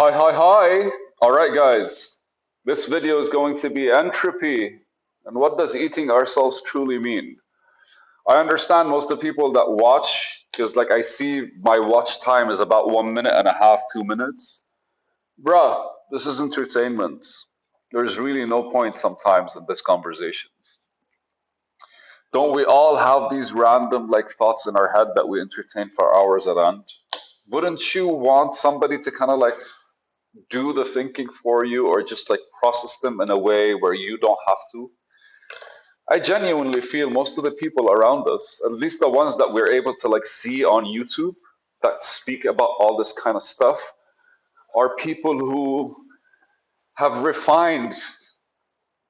Hi, hi, hi. All right, guys. This video is going to be entropy. And what does eating ourselves truly mean? I understand most of the people that watch, because like I see my watch time is about 1 minute and a half, 2 minutes. Bruh, this is entertainment. There's really no point sometimes in these conversations. Don't we all have these random like thoughts in our head that we entertain for hours at end? Wouldn't you want somebody to kind of like do the thinking for you or just like process them in a way where you don't have to? I genuinely feel most of the people around us, at least the ones that we're able to like see on YouTube that speak about all this kind of stuff, are people who have refined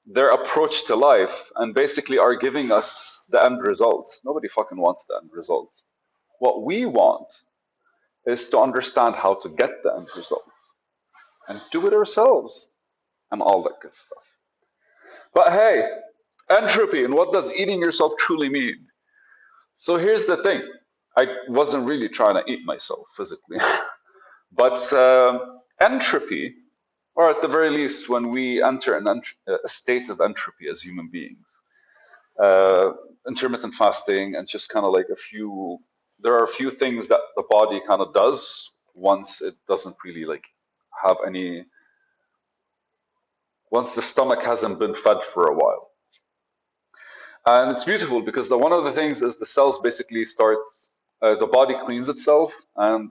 their approach to life and basically are giving us the end result. Nobody fucking wants the end result. What we want is to understand how to get the end result and do it ourselves and all that good stuff. But hey, entropy and what does eating yourself truly mean? So here's the thing. I wasn't really trying to eat myself physically, but entropy, or at the very least, when we enter a state of entropy as human beings, uh, intermittent fasting, and just kind of like there are a few things that the body kind of does once it doesn't really like have any, once the stomach hasn't been fed for a while. And it's beautiful because one of the things is the cells basically the body cleans itself and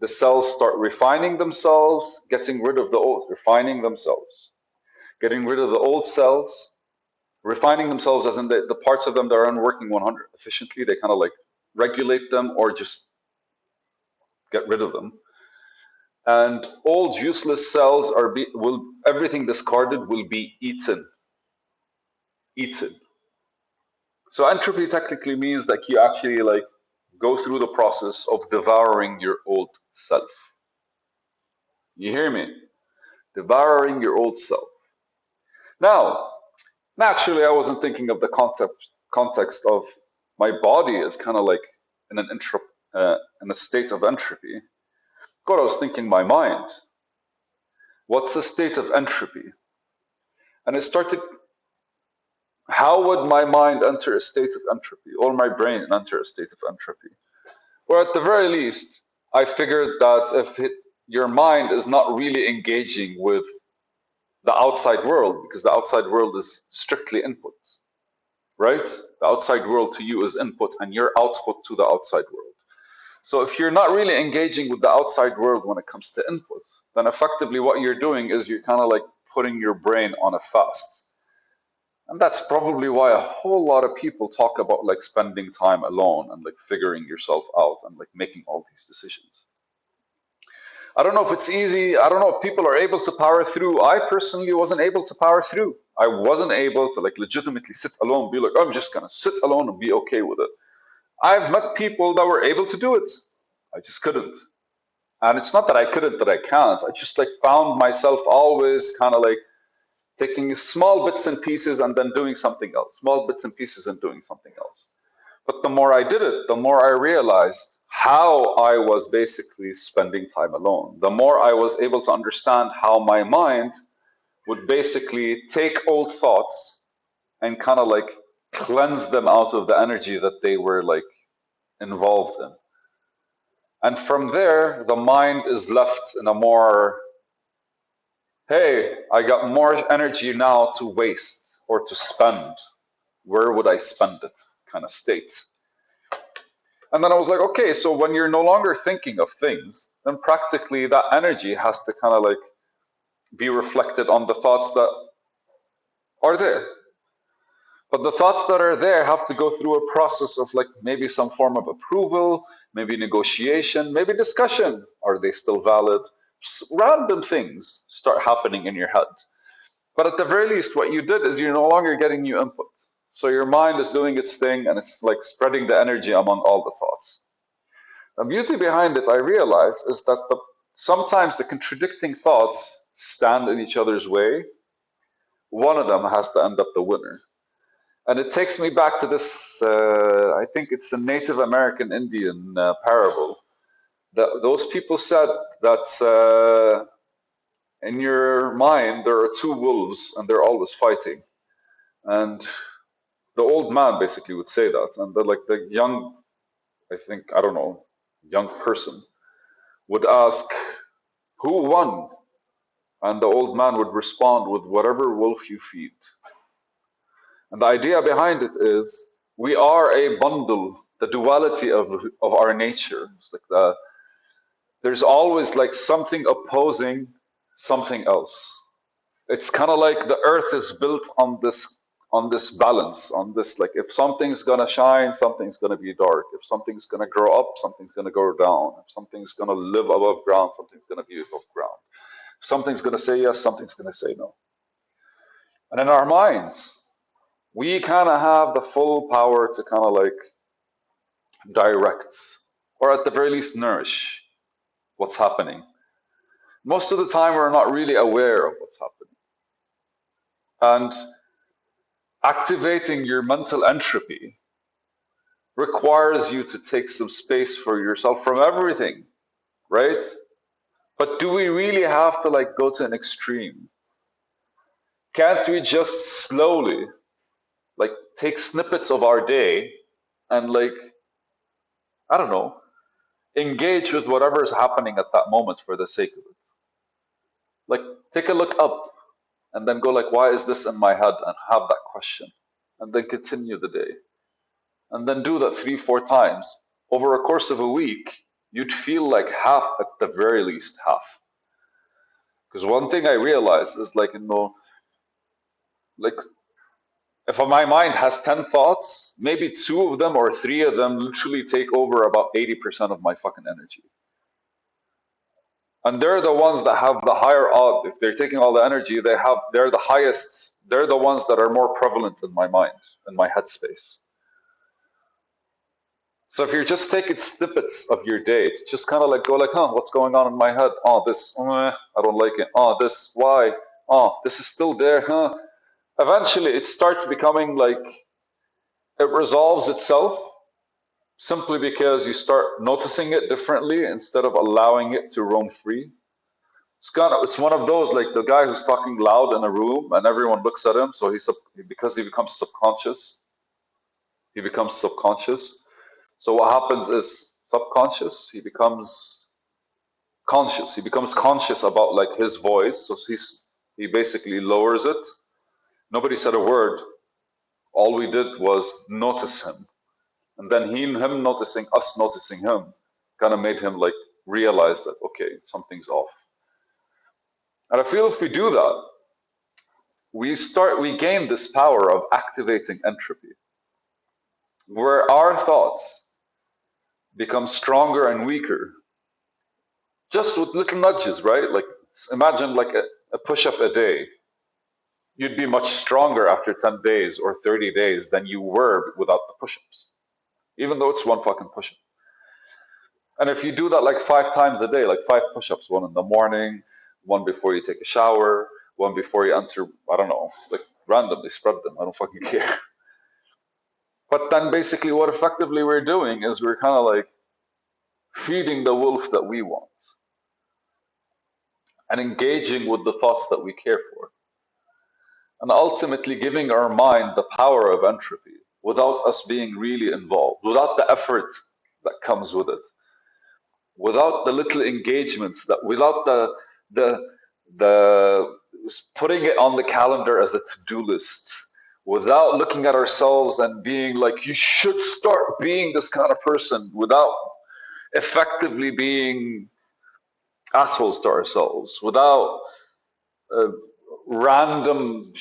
the cells start refining themselves, getting rid of the old, refining themselves, getting rid of the old cells, refining themselves as in the parts of them that aren't working 100 efficiently, they kind of like regulate them or just get rid of them. And old useless cells everything discarded will be eaten. Eaten. So entropy technically means that you actually like go through the process of devouring your old self. You hear me? Devouring your old self. Now, naturally, I wasn't thinking of the context of my body as kind of like in in a state of entropy. God, I was thinking my mind. What's a state of entropy? And I started. How would my mind enter a state of entropy, or my brain enter a state of entropy? Or at the very least, I figured that your mind is not really engaging with the outside world, because the outside world is strictly input, right? The outside world to you is input and your output to the outside world. So if you're not really engaging with the outside world when it comes to input, then effectively what you're doing is you're kind of like putting your brain on a fast. And that's probably why a whole lot of people talk about like spending time alone and like figuring yourself out and like making all these decisions. I don't know if it's easy. I don't know if people are able to power through. I personally wasn't able to power through. I wasn't able to like legitimately sit alone and be like, I'm just gonna sit alone and be okay with it. I've met people that were able to do it. I just couldn't. And it's not that I couldn't, that I can't. I just like found myself always kind of like taking small bits and pieces and then doing something else, small bits and pieces and doing something else. But the more I did it, the more I realized how I was basically spending time alone. The more I was able to understand how my mind would basically take old thoughts and kind of like cleanse them out of the energy that they were like involved in. And from there, the mind is left in a more, hey, I got more energy now to waste or to spend. Where would I spend it kind of state? And then I was like, okay, so when you're no longer thinking of things, then practically that energy has to kind of like be reflected on the thoughts that are there. But the thoughts that are there have to go through a process of like maybe some form of approval, maybe negotiation, maybe discussion. Are they still valid? Random things start happening in your head. But at the very least, what you did is you're no longer getting new input. So your mind is doing its thing and it's like spreading the energy among all the thoughts. The beauty behind it, I realize, is that sometimes the contradicting thoughts stand in each other's way. One of them has to end up the winner. And it takes me back to this, I think it's a Native American Indian parable. That those people said that In your mind, there are two wolves and they're always fighting. And the old man basically would say that. And the young, I think, I don't know, young person would ask, who won? And the old man would respond with whatever wolf you feed. And the idea behind it is we are a bundle, the duality of our nature. It's like there's always like something opposing something else. It's kind of like the earth is built on this balance, on this like if something's gonna shine, something's gonna be dark. If something's gonna grow up, something's gonna go down. If something's gonna live above ground, something's gonna be above ground. If something's gonna say yes, something's gonna say no. And in our minds, we kind of have the full power to kind of like direct, or at the very least nourish what's happening. Most of the time, we're not really aware of what's happening. And activating your mental entropy requires you to take some space for yourself from everything, right? But do we really have to like go to an extreme? Can't we just slowly like take snippets of our day and like, I don't know, engage with whatever is happening at that moment for the sake of it? Like take a look up and then go like, why is this in my head? And have that question. And then continue the day. And then do that 3, 4 times. Over a course of a week, you'd feel like half, at the very least, half. Because one thing I realized is like, like if my mind has 10 thoughts, maybe 2 of them or 3 of them literally take over about 80% of my fucking energy. And they're the ones that have the higher odd. If they're taking all the energy, they're the highest, they're the ones that are more prevalent in my mind, in my headspace. So if you're just taking snippets of your day, to just kind of like go like, what's going on in my head? Oh, this, I don't like it. Oh, this, why? Oh, this is still there, huh? Eventually, it starts becoming like it resolves itself simply because you start noticing it differently instead of allowing it to roam free. It's one of those like the guy who's talking loud in a room and everyone looks at him, so because he becomes subconscious, he becomes subconscious. So what happens is subconscious, he becomes conscious. He becomes conscious about like his voice. So he basically lowers it. Nobody said a word. All we did was notice him. And then him noticing us noticing him kind of made him like realize that okay, something's off. And I feel if we do that, we gain this power of activating entropy, where our thoughts become stronger and weaker just with little nudges, right? Like imagine like a push-up a day. You'd be much stronger after 10 days or 30 days than you were without the push-ups, even though it's one fucking push-up. And if you do that like 5 times a day, like 5 push-ups, one in the morning, one before you take a shower, one before you enter, I don't know, like randomly spread them. I don't fucking care. But then basically what effectively we're doing is we're kind of like feeding the wolf that we want and engaging with the thoughts that we care for. And ultimately giving our mind the power of entropy without us being really involved, without the effort that comes with it, without the little engagements, without the putting it on the calendar as a to-do list, without looking at ourselves and being like, you should start being this kind of person, without effectively being assholes to ourselves, without uh, random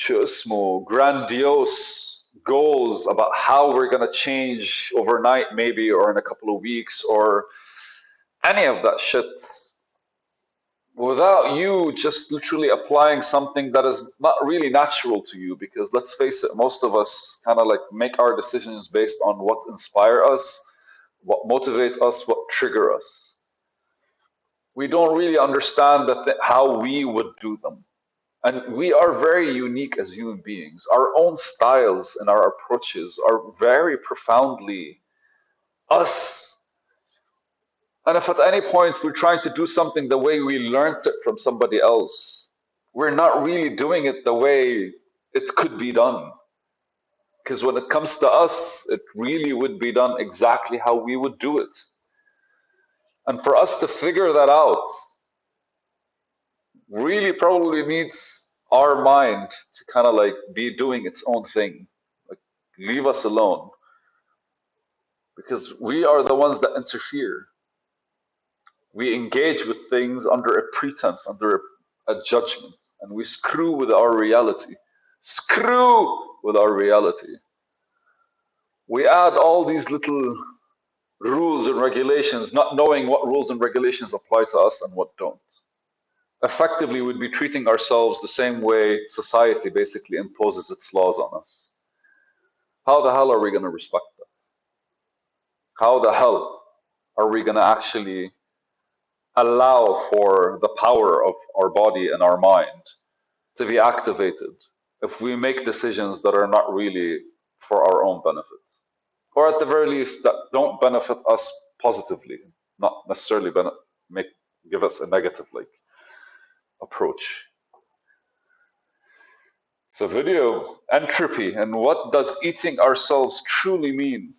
grandiose goals about how we're going to change overnight maybe or in a couple of weeks or any of that shit, without you just literally applying something that is not really natural to you. Because let's face it, most of us kind of like make our decisions based on what inspire us, what motivate us, what trigger us. We don't really understand how we would do them. And we are very unique as human beings. Our own styles and our approaches are very profoundly us. And if at any point we're trying to do something the way we learned it from somebody else, we're not really doing it the way it could be done. Because when it comes to us, it really would be done exactly how we would do it. And for us to figure that out really probably needs our mind to kind of like be doing its own thing. Like, leave us alone. Because we are the ones that interfere. We engage with things under a pretense, under a judgment, and we screw with our reality. Screw with our reality. We add all these little rules and regulations, not knowing what rules and regulations apply to us and what don't. Effectively, we'd be treating ourselves the same way society basically imposes its laws on us. How the hell are we going to respect that? How the hell are we going to actually allow for the power of our body and our mind to be activated if we make decisions that are not really for our own benefit? Or at the very least, that don't benefit us positively, not necessarily make give us a negative like approach. So video entropy and what does eating ourselves truly mean?